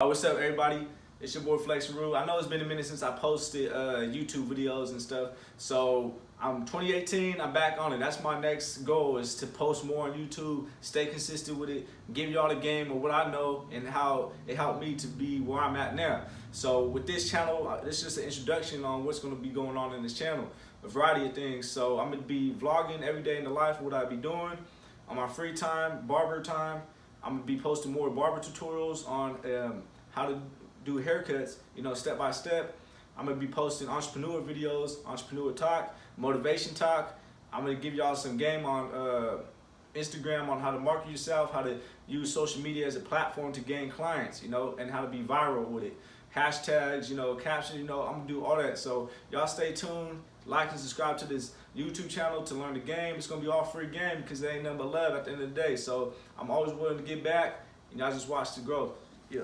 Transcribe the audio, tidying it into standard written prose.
What's up, everybody? It's your boy Flex Rule. I know it's been a minute since I posted YouTube videos and stuff. So I'm 2018. I'm back on it. That's my next goal, is to post more on YouTube, stay consistent with it, give y'all the game of what I know and how it helped me to be where I'm at now. So with this channel, it's just an introduction on what's going to be going on in this channel, a variety of things. So I'm going to be vlogging every day in the life, what I be doing on my free time, barber time. I'm gonna be posting more barber tutorials on how to do haircuts, step by step. I'm gonna be posting entrepreneur videos, entrepreneur talk, motivation talk. I'm gonna give y'all some game on Instagram on how to market yourself, how to use social media as a platform to gain clients, and how to be viral with it. Hashtags, captions, I'm gonna do all that. So y'all stay tuned, like and subscribe to this YouTube channel to learn the game. It's gonna be all free game because there ain't nothing but love at the end of the day. So I'm always willing to get back, and y'all just watch the growth. Yeah.